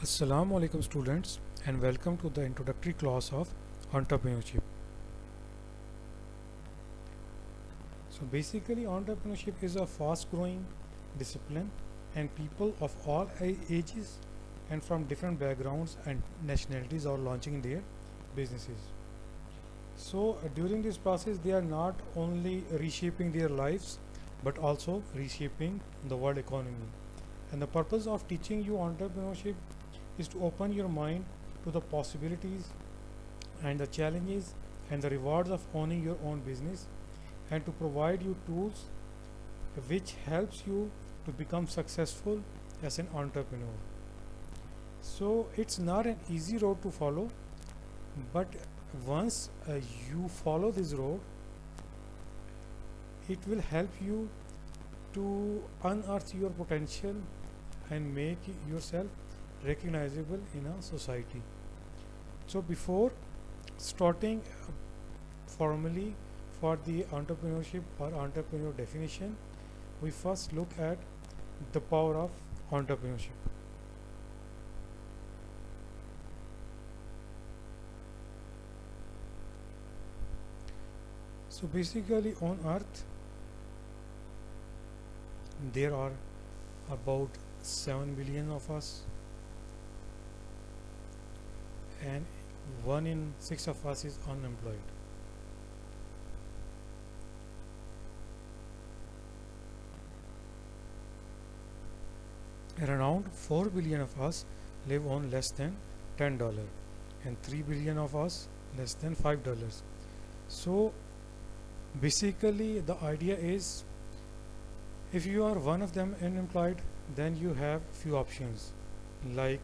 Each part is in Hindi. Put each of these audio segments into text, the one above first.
Assalamu alaikum students, and welcome to the introductory class of entrepreneurship. So basically entrepreneurship is a fast growing discipline and people of all ages and from different backgrounds and nationalities are launching their businesses. So during this process they are not only reshaping their lives but also reshaping the world economy. And the purpose of teaching you entrepreneurship is to open your mind to the possibilities and the challenges and the rewards of owning your own business and to provide you tools which helps you to become successful as an entrepreneur. So it's not an easy road to follow, but once you follow this road, it will help you to unearth your potential and make yourself recognizable in a society. So before starting formally for the entrepreneurship or entrepreneur definition, we first look at the power of entrepreneurship. So basically on earth there are about 7 billion of us, and 1 in 6 of us is unemployed. And around 4 billion of us live on less than $10 and 3 billion of us less than $5. So basically the idea is, if you are one of them unemployed, then you have few options like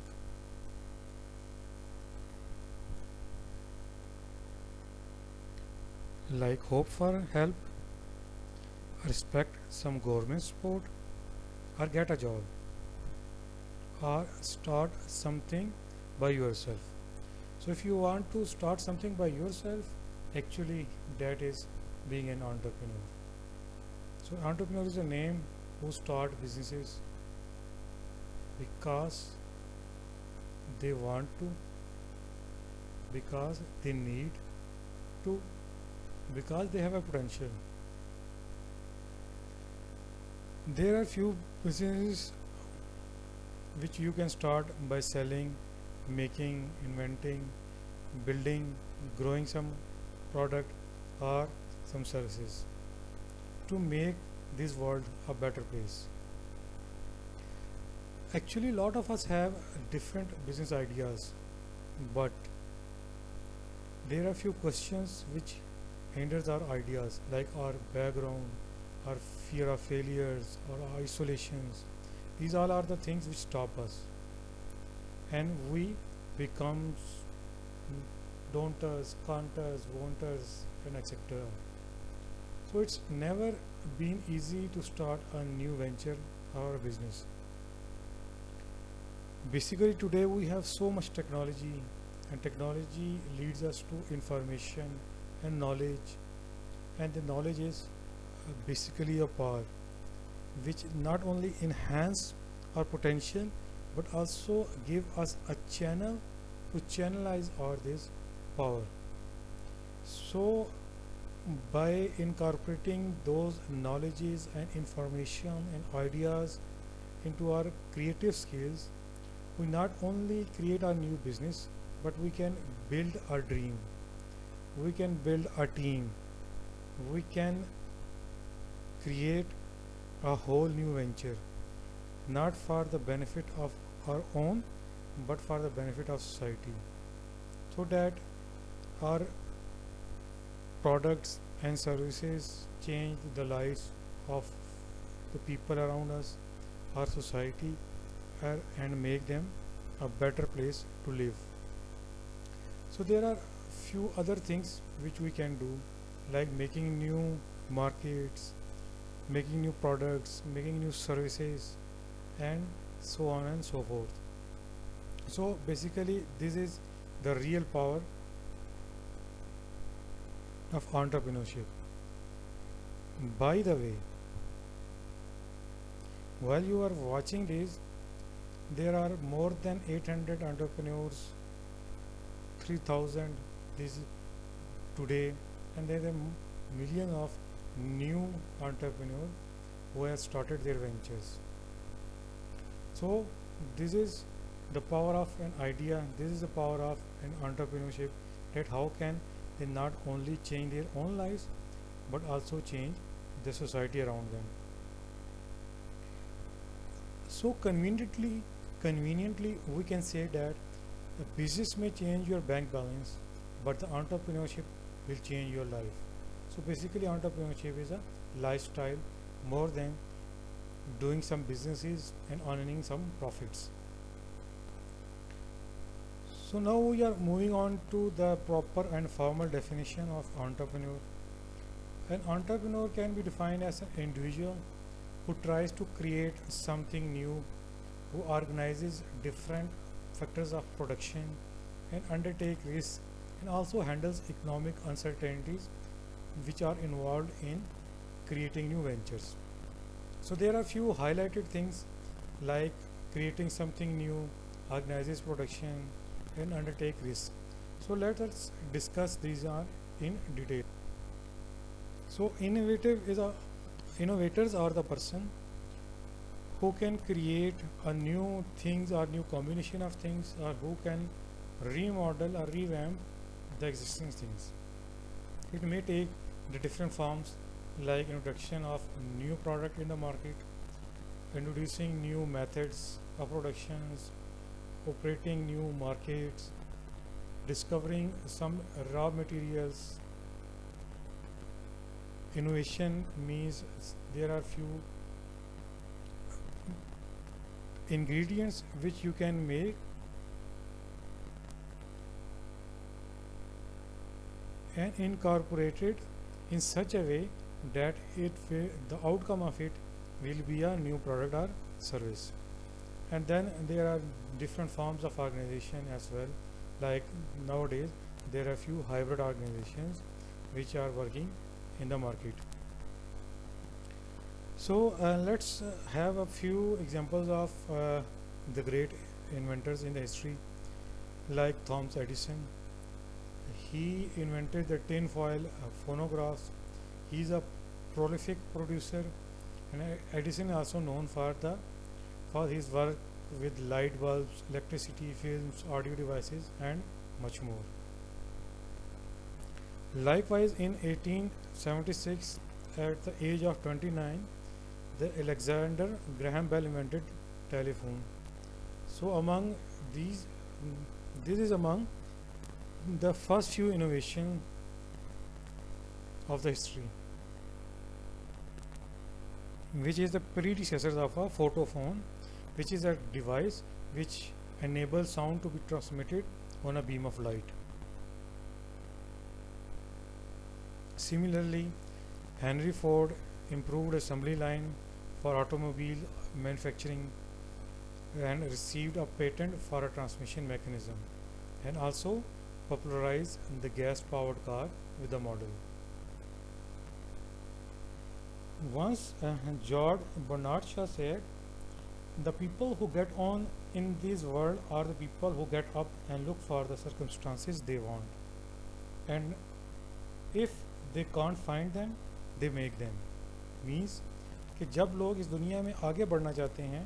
hope for help, respect some government support, or get a job, or start something by yourself. So if you want to start something by yourself, actually that is being an entrepreneur. So entrepreneur is a name who start businesses because they want to, because they need to, because they have a potential. There are few businesses which you can start by selling, making, inventing, building, growing some product or some services to make this world a better place. Actually, a lot of us have different business ideas, but there are few questions which hinders our ideas, like our background, our fear of failures, or isolations. These all are the things which stop us, and we become don'ters, can'ters, won'ters, and etc. So it's never been easy to start a new venture or a business. Basically today we have so much technology, and technology leads us to information and knowledge, and the knowledge is basically a power which not only enhance our potential but also give us a channel to channelize all this power. So by incorporating those knowledges and information and ideas into our creative skills, we not only create our new business, but we can build our dream, we can build a team, we can create a whole new venture, not for the benefit of our own but for the benefit of society, so that our products and services change the lives of the people around us, our society, and make them a better place to live. So there are few other things which we can do, like making new markets, making new products, making new services, and so on and so forth. So basically this is the real power of entrepreneurship. By the way, while you are watching this, there are more than 800 entrepreneurs, 3000 this today, and there are millions of new entrepreneurs who have started their ventures. So this is the power of an idea, this is the power of an entrepreneurship, that how can they not only change their own lives but also change the society around them. So conveniently we can say that the business may change your bank balance, but the entrepreneurship will change your life. So basically entrepreneurship is a lifestyle more than doing some businesses and earning some profits. So now we are moving on to the proper and formal definition of entrepreneur. An entrepreneur can be defined as an individual who tries to create something new, who organizes different factors of production and undertake risks, and also handles economic uncertainties which are involved in creating new ventures. So there are few highlighted things like creating something new, organizes production and undertake risks. So let us discuss these are in detail. So innovators are the person who can create a new things or new combination of things, or who can remodel or revamp the existing things. It may take the different forms like introduction of new product in the market, introducing new methods of productions, operating new markets, discovering some raw materials. Innovation means there are few ingredients which you can make and incorporate it in such a way that the outcome of it will be a new product or service. And then there are different forms of organization as well, like nowadays there are few hybrid organizations which are working in the market. So let's have a few examples of the great inventors in the history, like Thomas Edison. He invented the tin foil phonographs. He is a prolific producer, and Edison is also known for his work with light bulbs, electricity, films, audio devices, and much more. Likewise, in 1876, at the age of 29, the Alexander Graham Bell invented telephone. So among these, this is among the first few innovation of the history, which is the predecessors of a photophone, which is a device which enables sound to be transmitted on a beam of light. Similarly, Henry Ford improved assembly line for automobile manufacturing and received a patent for a transmission mechanism, and also popularized the gas powered car with the model. Once George Bernard Shaw said, the people who get on in this world are the people who get up and look for the circumstances they want, and if they can't find them, they make them. Means कि जब लोग इस दुनिया में आगे बढ़ना चाहते हैं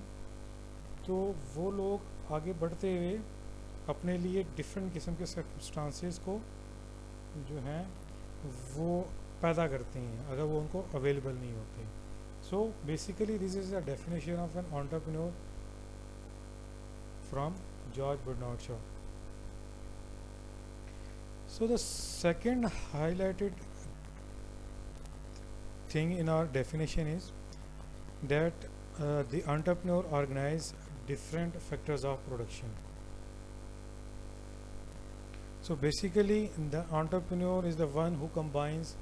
तो वो लोग आगे बढ़ते हुए अपने लिए डिफरेंट किस्म के सर्कमस्टांसेस को जो हैं वो पैदा करते हैं अगर वो उनको अवेलेबल नहीं होते. So basically this is the definition of an entrepreneur from George Bernard Shaw. So the second highlighted thing in our definition is that the entrepreneur organize different factors of production. So basically the entrepreneur is the one who combines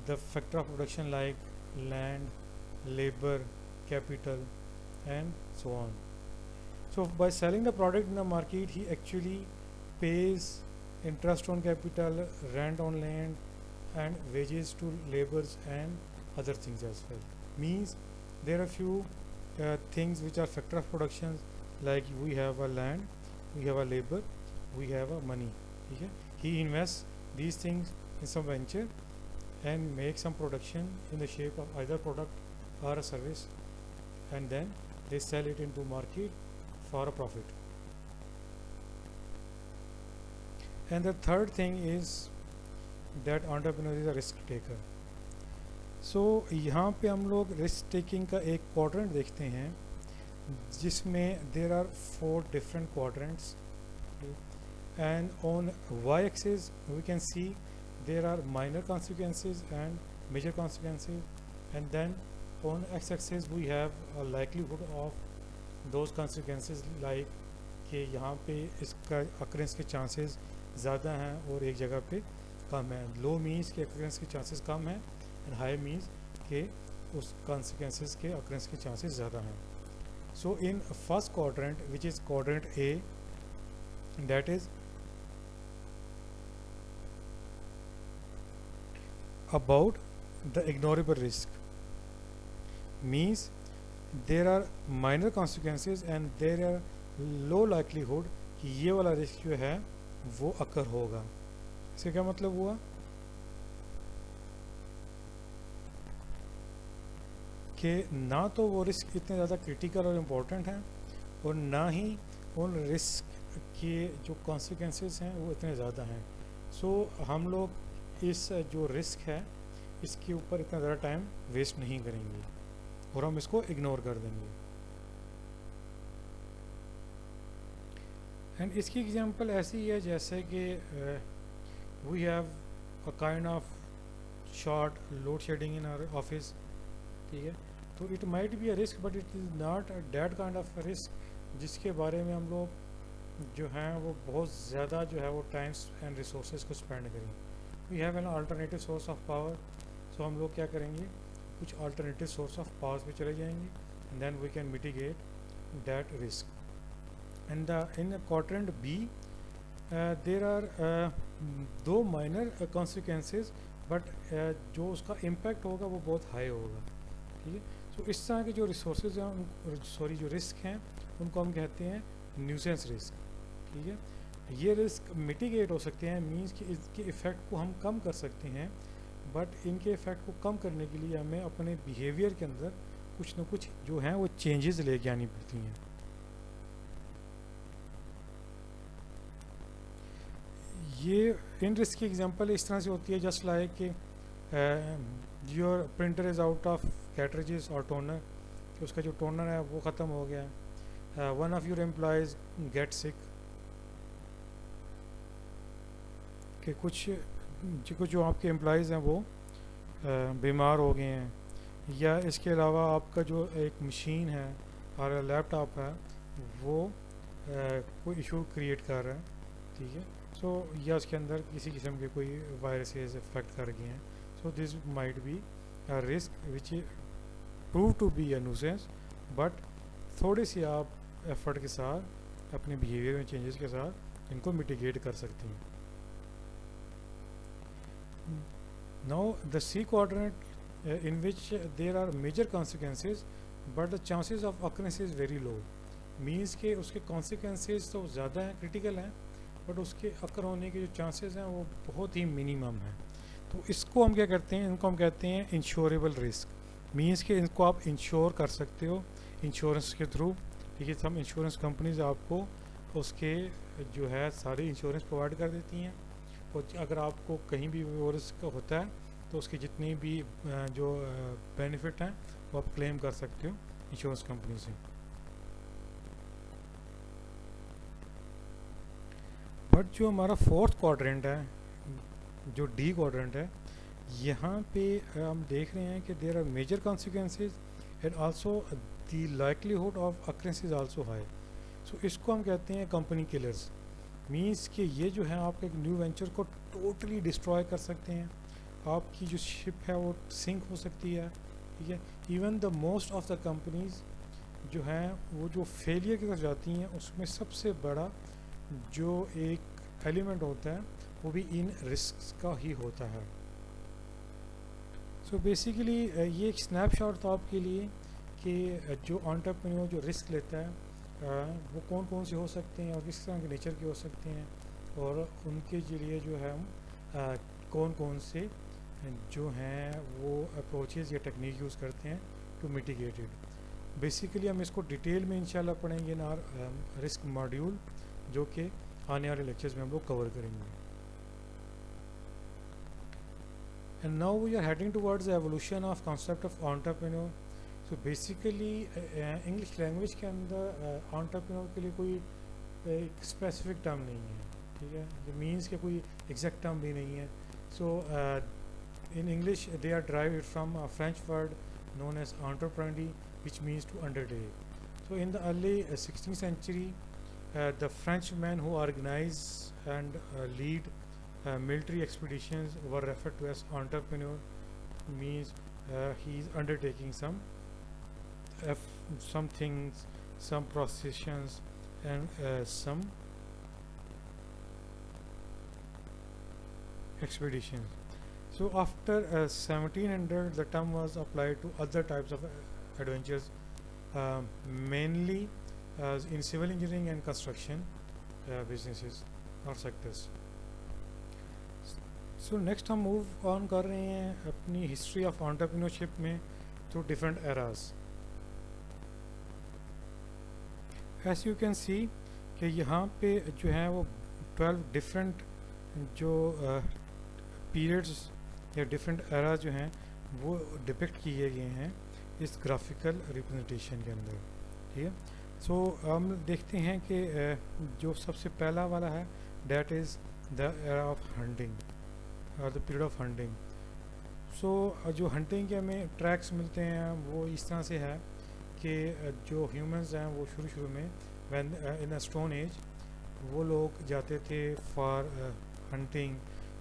the factor of production like land, labor, capital and so on. So by selling the product in the market, he actually pays interest on capital, rent on land and wages to laborers and other things as well. Means there are few things which are factor of production like we have a land, we have a labor, we have a money. ठीक है, he invests these things in some venture and make some production in the shape of either product or a service, and then they sell it into market for a profit. And the third thing is that entrepreneur is a risk taker. So यहाँ पे हम लोग रिस्क टेकिंग का एक क्वाड्रेंट देखते हैं जिसमें there are 4 different quadrants, and on y-axis we can see there are minor consequences and major consequences, and then on x-axis we have a likelihood of those consequences, like कि यहाँ पे इसका occurrence के chances ज़्यादा हैं और एक जगह पे कम है. लो मीन्स के occurrence के chances कम हैं, एंड हाई मीन्स के उस consequences के occurrence के chances ज़्यादा हैं. So in first quadrant, which is quadrant A, that is about the ignorable risk, means there are minor consequences and there are low likelihood कि ये वाला रिस्क जो है वो अकर होगा. इसका क्या मतलब हुआ कि ना तो वो रिस्क इतने ज़्यादा क्रिटिकल और इम्पोर्टेंट हैं और ना ही उन रिस्क के जो कॉन्सिक्वेंसेस हैं वो इतने ज़्यादा हैं. सो हम लोग इस जो रिस्क है इसके ऊपर इतना ज़्यादा टाइम वेस्ट नहीं करेंगे और हम इसको इग्नोर कर देंगे. एंड इसकी एग्जांपल ऐसी है जैसे कि we have a kind of short load shedding in our office. ठीक है, तो it might be a risk but it is not that kind of risk जिसके बारे में हम लोग जो हैं वो बहुत ज़्यादा जो है वो टाइम्स एंड रिसोर्सेज को स्पेंड करें. We have an alternative source of power, so हम लोग क्या करेंगे, कुछ अल्टरनेटिव सोर्स ऑफ पावर पे चले जाएंगे, and then we can mitigate that risk. And in quadrant B there are 2 minor consequences, but जो उसका इम्पैक्ट होगा वो बहुत हाई होगा. ठीक है, तो इस तरह के जो रिसोर्सेज हैं जो रिस्क हैं उनको हम कहते हैं न्यूसेंस रिस्क. ठीक है, ये रिस्क मिटिगेट हो सकते हैं, मींस कि इसके इफ़ेक्ट को हम कम कर सकते हैं, बट इनके इफ़ेक्ट को कम करने के लिए हमें अपने बिहेवियर के अंदर कुछ ना कुछ जो हैं वो चेंजेस लेके आनी पड़ती हैं. ये इन रिस्क की एग्जांपल इस तरह से होती है जस्ट लाइक कि your printer is out of cartridges और टोनर, कि उसका जो टोनर है वो ख़त्म हो गया है. One of your employees get sick, कि कुछ जो आपके एम्प्लॉयज़ हैं वो बीमार हो गए हैं, या इसके अलावा आपका जो एक मशीन है और लैपटॉप है वो कोई इशू क्रिएट कर रहा है. ठीक है, सो या उसके अंदर किसी किस्म के कोई वायरसेस इफेक्ट कर गए हैं. So this might be a risk which prove to be a nuisance, but थोड़ी सी आप एफर्ट के साथ अपने बिहेवियर में चेंजेस के साथ इनको मिटिगेट कर सकते हैं. Now the C quadrant in which there are major consequences but the chances of occurrence is very low, means के उसके consequences तो ज़्यादा हैं, critical हैं, बट उसके अकर होने के जो चांसेस हैं वो बहुत ही मिनिमम हैं. तो इसको हम क्या करते हैं, इनको हम कहते हैं इंश्योरेबल रिस्क, मीन्स कि इनको आप इंश्योर कर सकते हो इंश्योरेंस के थ्रू. ठीक है, सब इंश्योरेंस कंपनीज आपको उसके जो है सारे इंश्योरेंस प्रोवाइड कर देती हैं, और अगर आपको कहीं भी वो रिस्क होता है तो उसके जितने भी जो बेनिफिट हैं वो आप क्लेम कर सकते हो इंश्योरेंस कंपनी से. बट जो हमारा फोर्थ क्वाड्रेंट है, जो डी क्वाड्रेंट है, यहाँ पे हम देख रहे हैं कि there are major consequences and also the likelihood of occurrence is also high. So इसको हम कहते हैं कंपनी किलर्स, मीन्स कि ये जो है आपके एक न्यू वेंचर को टोटली डिस्ट्रॉय कर सकते हैं, आपकी जो शिप है वो सिंक हो सकती है. ठीक है, even the most of the companies जो हैं वो जो फेलियर की तरफ जाती हैं उसमें सबसे बड़ा जो एक एलिमेंट होता है वो भी इन रिस्क का ही होता है. सो बेसिकली ये एक स्नैपशॉट था आपके लिए कि जो एंटरप्रेन्योर जो रिस्क लेता है वो कौन कौन से हो सकते हैं और किस तरह के नेचर के हो सकते हैं, और उनके लिए जो है हम कौन कौन से जो हैं वो अप्रोचेज़ या टेक्निक यूज़ करते हैं टू मिटिगेट इट। बेसिकली हम इसको डिटेल में इंशाल्लाह पढ़ेंगे इन आर रिस्क मॉड्यूल, जो कि आने वाले लेक्चर्स में हम लोग कवर करेंगे। And now we are heading towards the evolution of concept of entrepreneur. So basically English language के अंदर entrepreneur के लिए कोई एक स्पेसिफिक टर्म नहीं है, ठीक है, ये मीन्स के कोई एग्जैक्ट टर्म भी नहीं है। सो in English they are derived from a French word known as entreprendre, which means to undertake. So in the early 16th century, the Frenchmen who organize and lead military expeditions were referred to as entrepreneur, means he is undertaking some things, some processions, and some expeditions. So after 1700, the term was applied to other types of adventures, mainly in civil engineering and construction businesses or sectors. So next हम मूव ऑन कर रहे हैं अपनी हिस्ट्री ऑफ एंटरप्रेन्योरशिप में through different eras. S U can see कि यहाँ पे जो है वो 12 डिफरेंट जो पीरियड्स या डिफरेंट एराज जो हैं वो डिपिक्ट किए गए हैं इस ग्राफिकल रिप्रेजेंटेशन के अंदर, ठीक है। सो हम देखते हैं कि जो सबसे पहला वाला है that is the era of hunting और द पीरियड ऑफ हंटिंग। सो जो हंटिंग के हमें ट्रैक्स मिलते हैं वो इस तरह से है कि जो ह्यूमंस हैं वो शुरू में when in a stone age वो लोग जाते थे for hunting,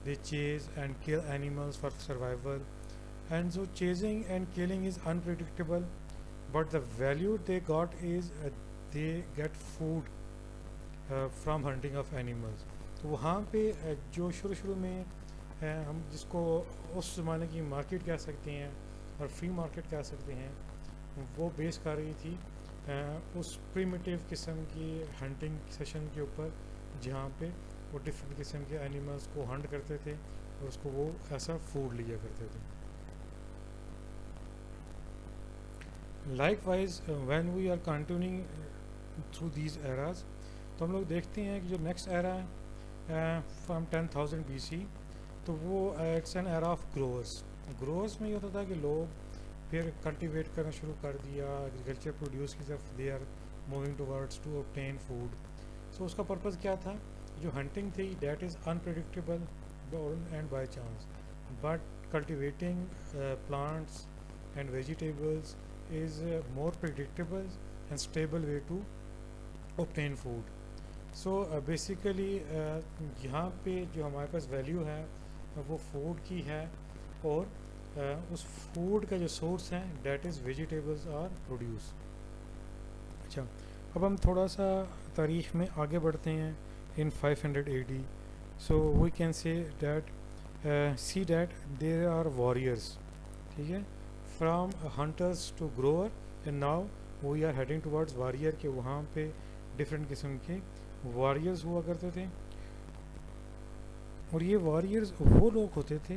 they chase and kill animals for survival, and so chasing and killing is unpredictable, but the value they got is they get food from hunting of animals. तो वहाँ पे जो शुरू में हम जिसको उस ज़माने की मार्केट कह सकते हैं और फ्री मार्केट कह सकते हैं, वो बेस कर रही थी उस प्रिमिटिव किस्म की हंटिंग सेशन के ऊपर, जहाँ पे वो डिफरेंट किस्म के एनिमल्स को हंट करते थे और उसको वो ऐसा फूड लिया करते थे। Likewise when we are continuing through these eras, तो हम लोग देखते हैं कि जो नेक्स्ट एरा है फ्रॉम 10,000 BC, तो वो it's an era of growers में ये होता था कि लोग फिर कल्टीवेट करना शुरू कर दिया, एग्रीकल्चर प्रोड्यूस की तरफ they are moving towards to obtain food. So उसका पर्पज़ क्या था? जो हंटिंग थी that is unpredictable and by chance, but cultivating plants and vegetables is more predictable and stable way to obtain food. So basically यहाँ पे जो हमारे पास वैल्यू है वो फूड की है, और उस फूड का जो सोर्स है डेट इज़ वेजिटेबल्स और प्रोड्यूस। अच्छा, अब हम थोड़ा सा तारीख़ में आगे बढ़ते हैं in 500 AD। So we can say that see that there are warriors, ठीक है, from hunters to grower, and now we are heading towards warrior के वहाँ पे डिफरेंट किस्म के वॉरियर्स हुआ करते थे। और ये वॉरियर्स वो लोग होते थे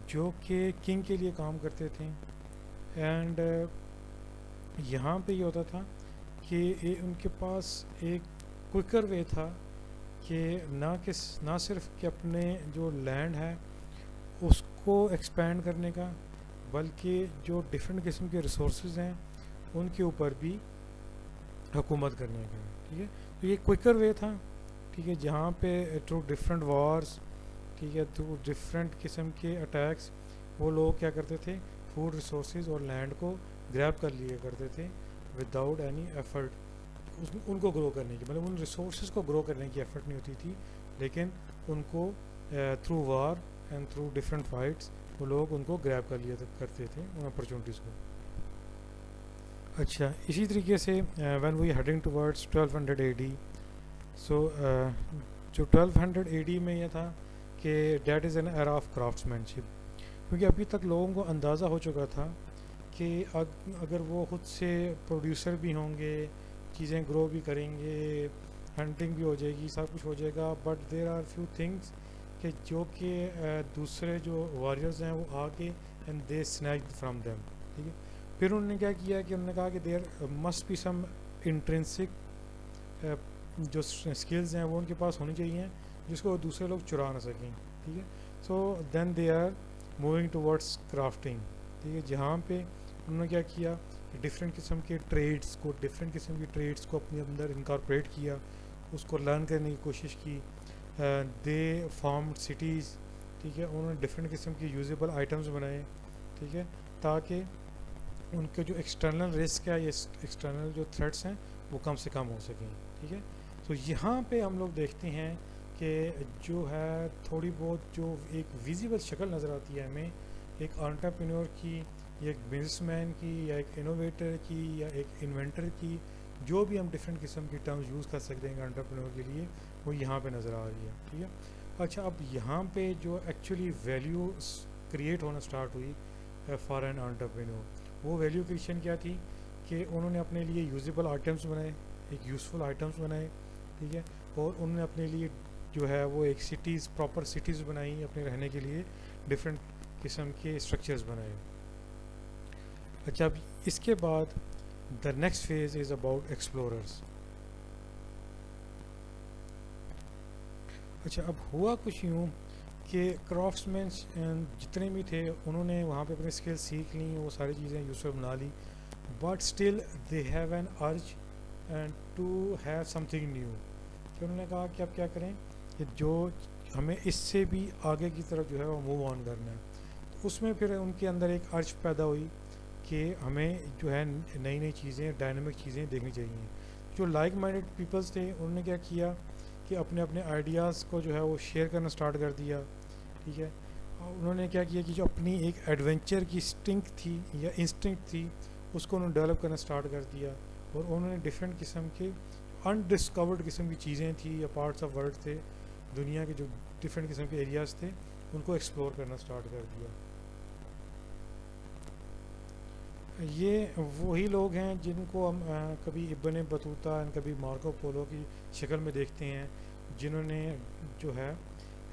जो कि किंग के लिए काम करते थे, एंड यहाँ पे ये होता था कि उनके पास एक क्विकर वे था कि ना सिर्फ कि अपने जो लैंड है उसको एक्सपेंड करने का, बल्कि जो डिफरेंट किस्म के रिसोर्सेज हैं उनके ऊपर भी हुकूमत करने का, ठीक है। तो ये क्विकर वे था, ठीक है, जहाँ पे थ्रू डिफरेंट वॉर्स, ठीक है, थ्रू डिफरेंट किस्म के अटैक्स वो लोग क्या करते थे, फूड रिसोर्सेज और लैंड को ग्रैब कर लिया करते थे विदाउट एनी एफर्ट उनको ग्रो करने की, मतलब उन रिसोर्सेज को ग्रो करने की एफर्ट नहीं होती थी, लेकिन उनको through war and through different fights वो लोग उनको ग्रैब कर लिया करते थे उन अपॉर्चुनिटीज़ को। अच्छा, इसी तरीके से when we heading towards 1200 AD, so जो 1200 AD में यह था कि that is an era of craftsmanship, क्योंकि अभी तक लोगों को अंदाज़ा हो चुका था कि अगर वो खुद से प्रोड्यूसर भी होंगे चीज़ें ग्रो भी करेंगे, हंटिंग भी हो जाएगी, सब कुछ हो जाएगा, but there are few things कि जो कि दूसरे जो वॉरियर्स हैं वो आके and they snatch from them, ठीक है। फिर उन्होंने क्या किया कि उन्होंने कहा कि there must be some intrinsic जो स्किल्स हैं वो उनके पास होनी चाहिए जिसको दूसरे लोग चुरा ना सकें, ठीक है। So then they are moving towards crafting, ठीक है, जहाँ पे उन्होंने क्या किया, डिफरेंट किस्म के ट्रेड्स को, डिफरेंट किस्म की ट्रेड्स को अपने अंदर इनकॉर्पोरेट किया, उसको लर्न करने की कोशिश की। दे फॉर्म सिटीज़, ठीक है, उन्होंने डिफरेंट किस्म की यूजेबल आइटम्स बनाए, ठीक है, ताकि उनके जो एक्सटर्नल रिस्क है या एक्सटर्नल जो थ्रेट्स हैं वो कम से कम हो सकें, ठीक है। तो यहाँ पे हम लोग देखते हैं कि जो है थोड़ी बहुत जो एक विजिबल शक्ल नज़र आती है हमें एक एंटरप्रेन्योर की या एक बिजनेसमैन की या एक इनोवेटर की या एक इन्वेंटर की, जो भी हम डिफरेंट किस्म की टर्म्स यूज़ कर सकते हैं एंटरप्रेन्योर के लिए, वो यहाँ पे नज़र आ रही है, ठीक है। अच्छा, अब यहाँ पे जो एक्चुअली वैल्यू क्रिएट होना स्टार्ट हुई फॉर एन एंटरप्रेन्योर, वो वैल्यू क्रिएशन क्या थी कि उन्होंने अपने लिए यूजेबल आइटम्स बनाए, एक यूज़फुल आइटम्स बनाए, ठीक है, और उन्होंने अपने लिए जो है वो एक सिटीज़, प्रॉपर सिटीज़ बनाई अपने रहने के लिए, डिफरेंट किस्म के स्ट्रक्चर्स बनाए। अच्छा, अब इसके बाद the next phase is about explorers. अच्छा, अब हुआ कुछ यूँ कि क्राफ्ट्समैन जितने भी थे उन्होंने वहाँ पे अपनी स्किल्स सीख ली, वो सारी चीज़ें यूज़फुल बना ली, but still they have an urge and to have something new. तो उन्होंने कहा कि अब क्या करें कि जो हमें इससे भी आगे की तरफ जो है वो मूव ऑन करना है। तो उसमें फिर उनके अंदर एक अर्ज पैदा हुई कि हमें जो है नई नई चीज़ें, डायनामिक चीज़ें देखनी चाहिए। जो लाइक माइंडेड पीपल्स थे उन्होंने क्या किया कि अपने अपने आइडियाज़ को जो है वो शेयर करना स्टार्ट कर दिया, ठीक है। उन्होंने क्या किया कि जो अपनी एक एडवेंचर की स्टिंक्ट थी या इंस्टिंक्ट थी उसको उन्होंने डेवलप करना स्टार्ट कर दिया, और उन्होंने डिफरेंट किस्म के अनडिस्कवर्ड किस्म की चीज़ें थी या पार्ट्स ऑफ वर्ल्ड थे, दुनिया के जो डिफरेंट किस्म के एरियाज़ थे उनको एक्सप्लोर करना स्टार्ट कर दिया। ये वही लोग हैं जिनको हम कभी इब्न बतूता और कभी मार्को पोलो की शक्ल में देखते हैं, जिन्होंने जो है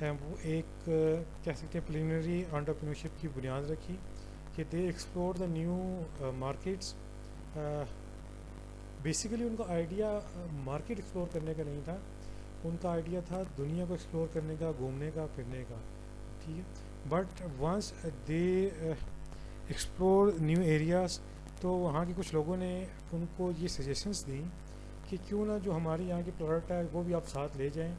वो एक कह सकते हैं प्रिलिमिनरी एंटरप्रेन्योरशिप की बुनियाद रखी कि दे explore the new markets. Basically उनका आइडिया मार्केट एक्सप्लोर करने का नहीं था, उनका आइडिया था दुनिया को एक्सप्लोर करने का, घूमने का, फिरने का, ठीक है। But once they explore new areas, तो वहाँ के कुछ लोगों ने उनको ये सजेशंस दी कि क्यों ना जो हमारे यहाँ के प्रोडक्ट है वो भी आप साथ ले जाएं,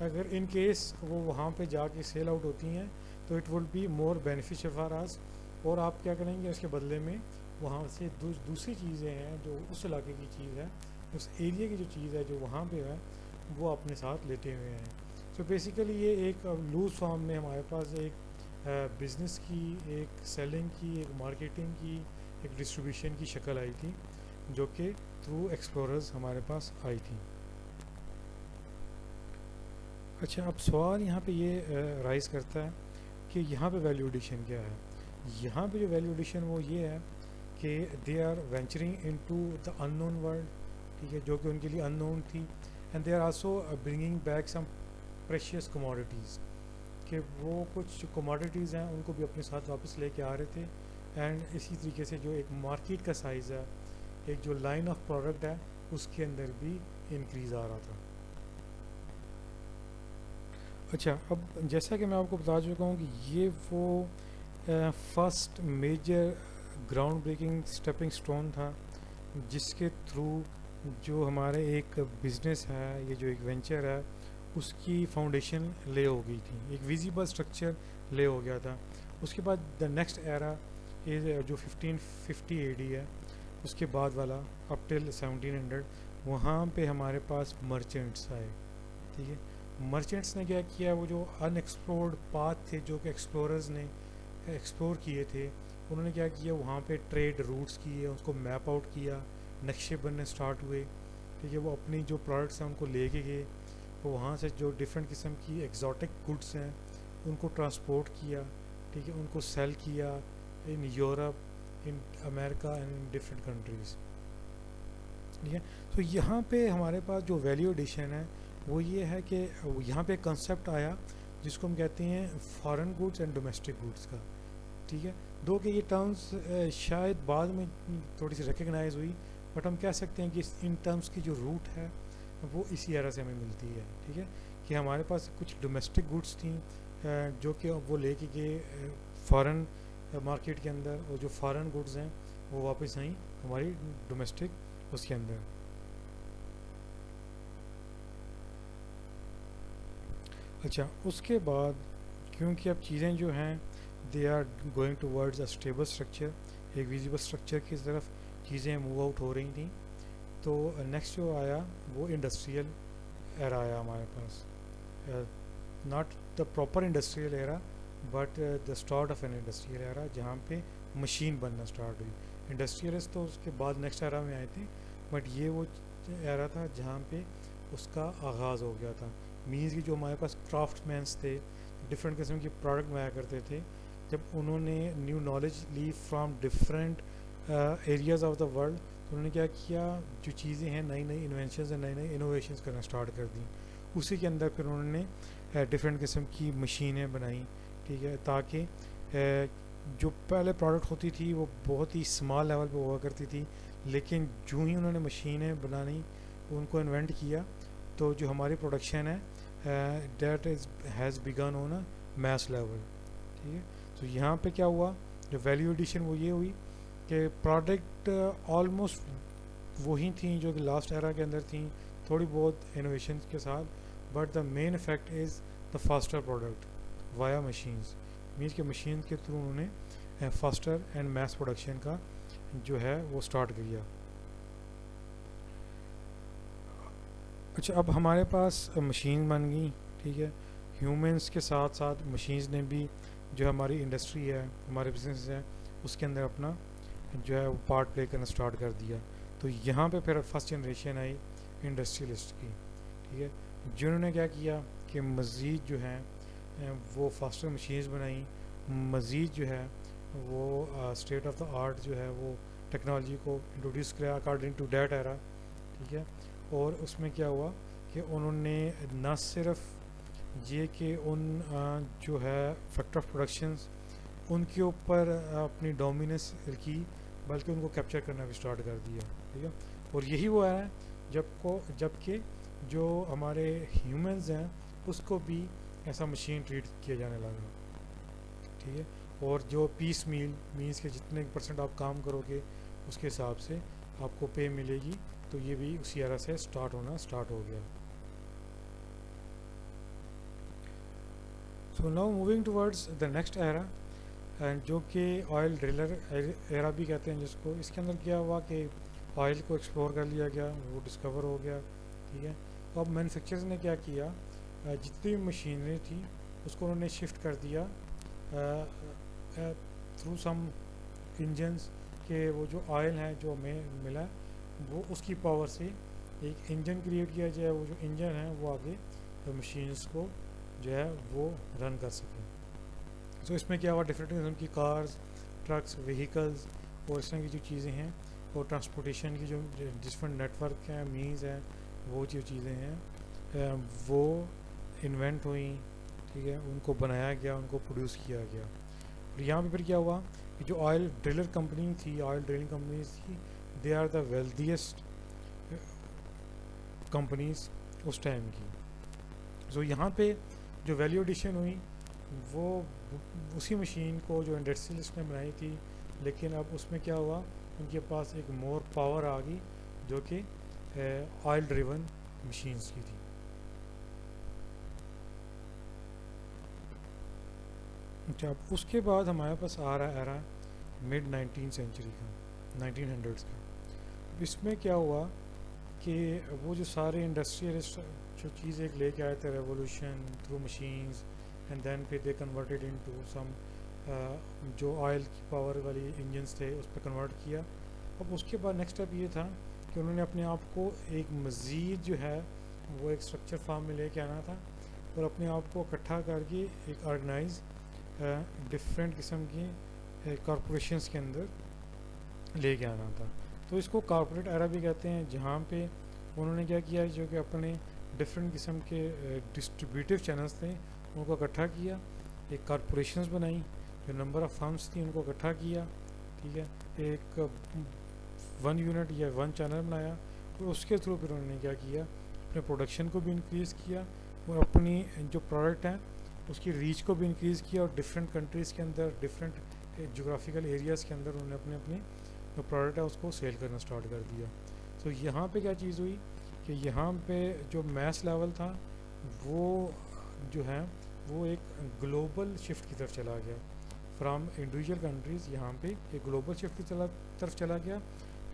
अगर इन केस वो वहाँ पे जाके सेल आउट होती हैं तो it would be more beneficial for us, और आप क्या करेंगे उसके बदले में वहाँ से दूसरी चीज़ें हैं जो उस इलाके की चीज़ है, उस एरिया की जो चीज़ है जो वहाँ पे है वो अपने साथ लेते हुए हैं। सो बेसिकली ये एक लूज फॉर्म में हमारे पास एक बिज़नेस की, एक सेलिंग की, एक मार्केटिंग की, एक डिस्ट्रीब्यूशन की शक्ल आई थी जो कि थ्रू एक्सप्लोरर्स हमारे पास आई थी। अच्छा, अब सवाल यहाँ पे ये राइज़ करता है कि यहाँ पे वैल्यू एडिशन क्या है। यहाँ पे जो वैल्यू एडिशन वो ये है कि they are venturing into the unknown world, ठीक है, जो कि उनके लिए अननोन थी, and they are also bringing back some precious commodities, कि वो कुछ कमोडिटीज़ हैं उनको भी अपने साथ वापस लेके आ रहे थे, एंड इसी तरीके से जो एक मार्केट का साइज़ है, एक जो लाइन ऑफ प्रोडक्ट है उसके अंदर भी इंक्रीज़ आ रहा था। अच्छा, अब जैसा कि मैं आपको बता चुका हूँ कि ये वो first major ground breaking stepping stone था जिसके थ्रू जो हमारे एक बिज़नेस है, ये जो एक वेंचर है, उसकी फाउंडेशन ले हो गई थी, एक विजिबल स्ट्रक्चर ले हो गया था। उसके बाद द नेक्स्ट एरा जो 1550 एडी है, उसके बाद वाला अप टिल 1700, वहाँ पे हमारे पास मर्चेंट्स आए, ठीक है। मर्चेंट्स ने क्या किया, वो जो अनएक्सप्लोर्ड पाथ थे जो कि एक्सप्लोरर्स ने एक्सप्लोर किए थे, उन्होंने क्या किया, वहाँ पे ट्रेड रूट्स किए, उसको मैप आउट किया, नक्शे बनने स्टार्ट हुए, ठीक है। वो अपनी जो प्रोडक्ट्स हैं उनको लेके गए, वो वहाँ से जो डिफरेंट किस्म की एग्जॉटिक गुड्स हैं उनको ट्रांसपोर्ट किया, ठीक है, उनको सेल किया in Europe, in America and in different countries. ठीक है। तो यहाँ पे हमारे पास जो वैल्यू एडिशन है वो ये है कि यहाँ पे कंसेप्ट आया जिसको हम कहते हैं foreign goods and domestic goods का। ठीक है, दो के ये टर्म्स शायद बाद में थोड़ी सी रिकग्नाइज हुई, बट हम कह सकते हैं कि इन टर्म्स की जो रूट है वो इसी एरा से हमें मिलती है। ठीक है, कि हमारे पास कुछ डोमेस्टिक गुड्स थी जो कि वो लेके गए फॉरेन मार्केट के अंदर, और जो फॉरेन गुड्स हैं वो वापस आई हमारी डोमेस्टिक उसके अंदर। अच्छा, उसके बाद क्योंकि अब चीज़ें जो हैं they are going towards a stable structure, एक विजिबल स्ट्रक्चर की तरफ चीज़ें मूव आउट हो रही थी, तो नेक्स्ट जो आया वो इंडस्ट्रियल एरा आया हमारे पास। Not the proper industrial era but the start of an industrial era, जहाँ पे मशीन बनना स्टार्ट हुई। इंडस्ट्रियलिस्ट तो उसके बाद नेक्स्ट एरा में आए थे, बट ये वो एरा था जहाँ पे उसका आगाज़ हो गया था। मीन्स की जो हमारे पास क्राफ्टमैन्स थे, डिफरेंट किस्म के प्रोडक्ट बनाया करते थे, जब उन्होंने न्यू नॉलेज ली from different areas of the world, तो उन्होंने क्या किया, जो चीज़ें हैं नई नई इन्वेंशंस हैं, नई नई इनोवेशंस करना स्टार्ट कर दी। उसी के अंदर फिर उन्होंने डिफरेंट किस्म की मशीनें बनाई। ठीक है, ताकि जो पहले प्रोडक्ट होती थी वो बहुत ही स्मॉल लेवल पे हुआ करती थी, लेकिन जो ही उन्होंने मशीनें बनानी, उनको इन्वेंट किया, तो जो हमारी प्रोडक्शन है that is has begun on a mass level. ठीक है, तो यहाँ पे क्या हुआ, जो वैल्यू एडिशन वो ये हुई कि प्रोडक्ट ऑलमोस्ट वही थी जो कि लास्ट एरा के अंदर थी, थोड़ी बहुत इनोवेशन के साथ, but the main effect is the faster product via machines. Means के मशीन के थ्रू उन्होंने फास्टर एंड मैस प्रोडक्शन का जो है वो स्टार्ट किया। अच्छा, अब हमारे पास मशीन बन गई। ठीक है, ह्यूमंस के साथ साथ मशीन्स ने भी जो हमारी इंडस्ट्री है, हमारे बिजनेस है, उसके अंदर अपना जो है वो पार्ट प्ले करना स्टार्ट कर दिया। तो यहाँ पे फिर फर्स्ट जनरेशन आई इंडस्ट्रियलिस्ट की। ठीक है, जिन्होंने क्या किया कि मज़ीद जो है वो फास्टर मशीन्स बनाई, मज़ीद जो है वो स्टेट ऑफ द आर्ट जो है वो टेक्नोलॉजी को इंट्रोड्यूस किया अकॉर्डिंग टू डैट एरा। ठीक है, और उसमें क्या हुआ कि उन्होंने न सिर्फ ये कि उन जो है फैक्टर ऑफ प्रोडक्शंस उनके ऊपर अपनी डोमिनेंस की, बल्कि उनको कैप्चर करना भी स्टार्ट कर दिया। ठीक है, और यही वो है जबकि जो हमारे ह्यूमंस हैं उसको भी ऐसा मशीन ट्रीट किया जाने लगा। ठीक है, और जो पीस मीन्स के जितने % आप काम करोगे उसके हिसाब से आपको पे मिलेगी, तो ये भी उसी एरा से स्टार्ट हो गया। So now moving towards the next era, and जो कि ऑयल ड्रिलर एरा भी कहते हैं जिसको। इसके अंदर क्या हुआ कि ऑयल को एक्सप्लोर कर लिया गया, वो डिस्कवर हो गया। ठीक है, तो अब मैन्युफैक्चरर्स ने क्या किया, जितनी भी मशीनरी थी उसको उन्होंने शिफ्ट कर दिया थ्रू सम इंजन्स के, वो जो ऑयल है जो हमें मिला वो उसकी पावर से एक इंजन क्रिएट किया जाए, वो जो इंजन है वो आगे मशीन्स को जो है वो रन कर सके। तो इसमें क्या हुआ, डिफरेंट किस्म की कार्स, ट्रक्स, व्हीकल्स और इस तरह की जो चीज़ें हैं, और ट्रांसपोर्टेशन की जो डिफरेंट नेटवर्क हैं, मीन्स हैं, वो जो चीज़ें हैं वो इन्वेंट हुई। ठीक है, उनको बनाया गया, उनको प्रोड्यूस किया गया। और यहाँ पे फिर क्या हुआ कि जो ऑयल ड्रिलर कंपनी थी, ऑयल ड्रिलिंग कंपनीज थी, they are the wealthiest companies उस टाइम की। सो यहाँ पे जो वैल्यू एडिशन हुई वो उसी मशीन को जो इंडस्ट्रियलिस्ट ने बनाई थी, लेकिन अब उसमें क्या हुआ, उनके पास एक मोर पावर आ गई जो कि ऑयल ड्रिवन मशीन्स की थी। अच्छा, अब उसके बाद हमारे पास आ रहा मिड 19th सेंचुरी का, 1900s का। अब इसमें क्या हुआ कि वो जो सारे इंडस्ट्रियलिस्ट जो चीज़ एक लेके आए थे, revolution through machines, and then फिर दे कन्वर्टेड इनटू सम जो ऑयल की पावर वाली इंजन्स थे उस पर कन्वर्ट किया। अब उसके बाद नेक्स्ट स्टेप ये था कि उन्होंने अपने आप को एक मज़ीद जो है वो एक स्ट्रक्चर फॉर्म में लेके आना था, और अपने आप को इकट्ठा करके एक ऑर्गेनाइज डिफरेंट किस्म की कॉरपोरेशंस के अंदर लेके आना था। तो इसको कॉर्पोरेट एरा भी कहते हैं, जहाँ पे उन्होंने क्या किया, जो कि अपने डिफरेंट किस्म के डिस्ट्रीब्यूटिव चैनल्स थे उनको इकट्ठा किया, एक कॉरपोरेशंस बनाई, जो नंबर ऑफ़ फर्म्स थी उनको इकट्ठा किया, ठीक है, एक वन यूनिट या वन चैनल बनाया, और उसके थ्रू फिर उन्होंने क्या किया, अपने प्रोडक्शन को भी इंक्रीज़ किया और अपनी जो प्रोडक्ट है उसकी रीच को भी इंक्रीज़ किया, और डिफरेंट कंट्रीज़ के अंदर, डिफरेंट जोग्राफिकल एरियाज़ के अंदर उन्होंने अपने अपने जो प्रोडक्ट है उसको सेल करना स्टार्ट कर दिया। तो यहाँ पे क्या चीज़ हुई कि यहाँ पे जो मैस लेवल था वो जो है वो एक ग्लोबल शिफ्ट की तरफ चला गया, फ्राम इंडिविजुअल कंट्रीज़ यहाँ पे एक ग्लोबल शिफ्ट की तरफ चला गया,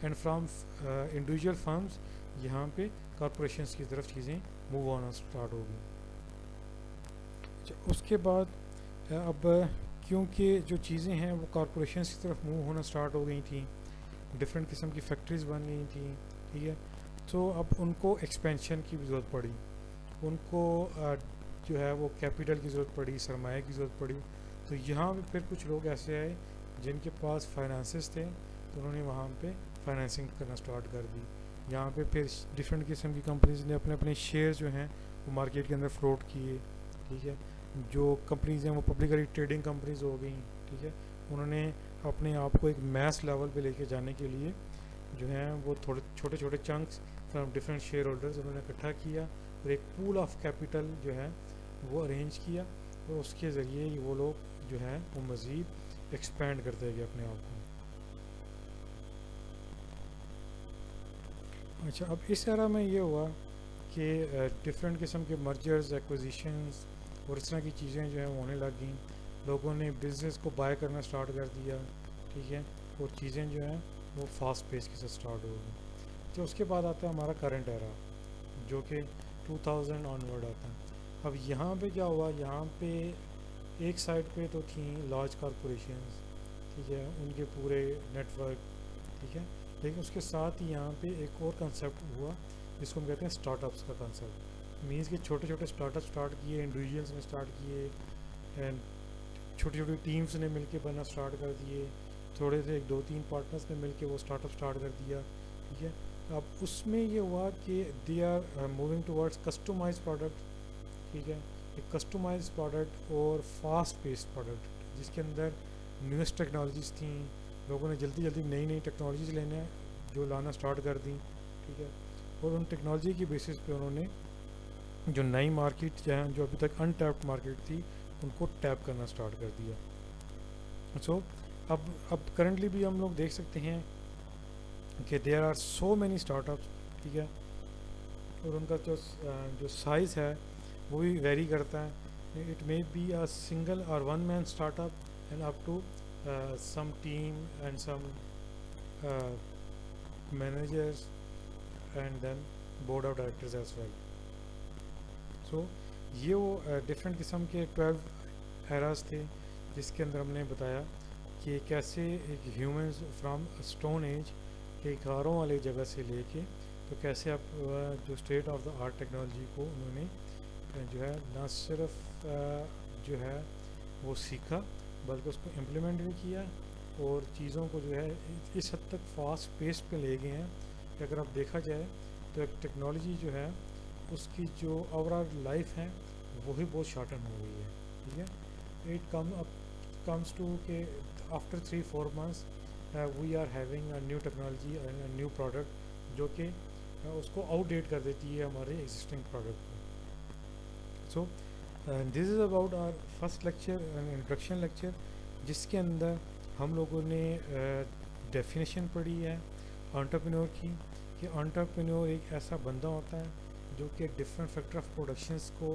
एंड फ्राम इंडिविजुअल फर्म्स यहाँ पे कॉरपोरेशंस की तरफ चीज़ें मूव होना स्टार्ट हो गई। उसके बाद अब क्योंकि जो चीज़ें हैं वो कॉरपोरेशंस की तरफ मूव होना स्टार्ट हो गई थी, डिफरेंट किस्म की फैक्ट्रीज़ बन गई थी, ठीक है, तो अब उनको एक्सपेंशन की भी ज़रूरत पड़ी, उनको जो है वो कैपिटल की ज़रूरत पड़ी, सरमाए की ज़रूरत पड़ी। तो यहाँ पे फिर कुछ लोग ऐसे आए जिनके पास फाइनेंसेस थे, तो उन्होंने वहाँ पे फाइनेंसिंग करना स्टार्ट कर दी। यहाँ पे फिर डिफरेंट किस्म की कंपनीज ने अपने अपने शेयर जो हैं वो मार्केट के अंदर फ्लोट किए, ठीक है, जो कंपनीज हैं वो पब्लिकली ट्रेडिंग कंपनीज हो गई, ठीक है, उन्होंने अपने आप को एक मैस लेवल पे लेके जाने के लिए जो है वो थोड़े छोटे छोटे chunks from different share holders उन्होंने इकट्ठा किया, और एक पूल ऑफ कैपिटल जो है वो अरेंज किया, और उसके ज़रिए वो लोग जो है वो मज़ीद एक्सपेंड करते गए अपने आप को। अच्छा, अब इस एरा में ये हुआ कि डिफरेंट किस्म के मर्जर्स, एक्विजिशंस और इस तरह की चीज़ें जो हैं वो होने लग गई, लोगों ने बिज़नेस को बाय करना स्टार्ट कर दिया, ठीक है, और चीज़ें जो हैं वो फास्ट पेस के साथ स्टार्ट हो गई। तो उसके बाद आता है हमारा करंट एरा, जो कि 2000 ऑनवर्ड आता है। अब यहाँ पे क्या हुआ, यहाँ पे एक साइड पे तो थी लार्ज कॉरपोरेशंस, ठीक है, उनके पूरे नेटवर्क, ठीक है, लेकिन उसके साथ ही यहाँ पे एक और कंसेप्ट हुआ जिसको हम कहते हैं स्टार्टअप्स का कंसेप्ट। मीन्स कि छोटे छोटे स्टार्टअप स्टार्ट किए, इंडिविजुअल्स ने स्टार्ट किए, एंड छोटी छोटी टीम्स ने मिलके बनना स्टार्ट कर दिए, थोड़े से 2-3 पार्टनर्स ने मिलके वो स्टार्टअप स्टार्ट कर दिया, ठीक है। अब उसमें ये हुआ कि they are moving towards customise product, ठीक है, एक कस्टमाइज प्रोडक्ट और फास्ट पेस्ड प्रोडक्ट जिसके अंदर न्यूएस्ट टेक्नोलॉजीज़ थी, लोगों ने जल्दी जल्दी नई नई टेक्नोलॉजीज़ लेने जो लाना स्टार्ट कर दी, ठीक है, और उन टेक्नोलॉजी की बेसिस पे उन्होंने जो नई मार्केट जो अभी तक अनटैप्ड मार्केट थी उनको टैप करना स्टार्ट कर दिया। सो अब करंटली भी हम लोग देख सकते हैं कि there are so many startups, ठीक है, और उनका जो साइज़ है वो भी वेरी करता है। It may be a single और one man startup and up to some team and some managers and then board of directors as well. So ये वो डिफरेंट किस्म के 12 एराज थे जिसके अंदर हमने बताया कि कैसे एक ह्यूमंस फ्रॉम स्टोन एज के कारों वाले जगह से लेके तो कैसे आप जो state of the art technology को उन्होंने जो है ना सिर्फ जो है वो सीखा बल्कि उसको इम्प्लीमेंट भी किया, और चीज़ों को जो है इस हद तक फास्ट पेस पे ले गए हैं कि अगर आप देखा जाए तो एक टेक्नोलॉजी जो है उसकी जो ओवरऑल लाइफ है वो ही बहुत शॉर्टन हो गई है, ठीक है। इट कम्स टू के after 3-4 months we are having a new technology and a new product जो कि उसको आउटडेट कर देती है हमारे एग्जिस्टिंग प्रोडक्ट को। So this is about our first lecture and introduction lecture, जिसके अंदर हम लोगों ने डेफिनेशन पढ़ी है एंटरप्रेन्योर की, कि एंटरप्रेन्योर एक ऐसा बंदा होता है जो कि डिफरेंट फैक्टर ऑफ प्रोडक्शंस को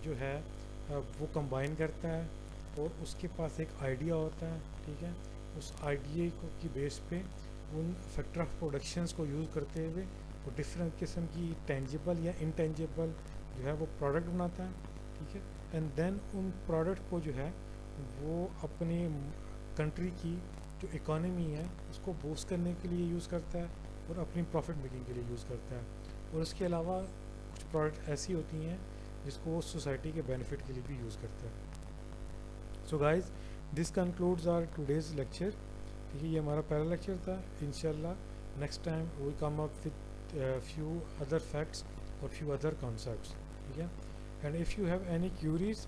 जो है वो कंबाइन करता है, और उसके पास एक आइडिया होता है, ठीक है, उस आइडिया को की बेस पे उन फैक्टर ऑफ प्रोडक्शंस को यूज़ करते हुए वो डिफरेंट किस्म की टेंजिबल या इनटेंजिबल जो है वो प्रोडक्ट बनाता है, ठीक है, एंड देन उन प्रोडक्ट को जो है वो अपनी कंट्री की जो इकोनॉमी है उसको बूस्ट करने के लिए यूज़ करता है और अपनी प्रॉफिट मेकिंग के लिए यूज़ करता है, और उसके अलावा कुछ प्रोडक्ट ऐसी होती हैं जिसको वो सोसाइटी के बेनिफिट के लिए भी यूज़ करता है। So guys, this concludes our today's lecture, ठीक है, ये हमारा पहला लेक्चर था। इंशाल्लाह next time we come up with few other facts or few other concepts. ठीक है? And if you have any queries,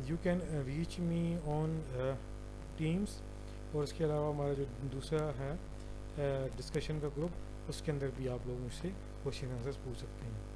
you can reach me on Teams, और इसके अलावा हमारा जो दूसरा है डिस्कशन का ग्रुप, उसके अंदर भी आप लोग मुझसे क्वेश्चन आंसर्स पूछ सकते हैं.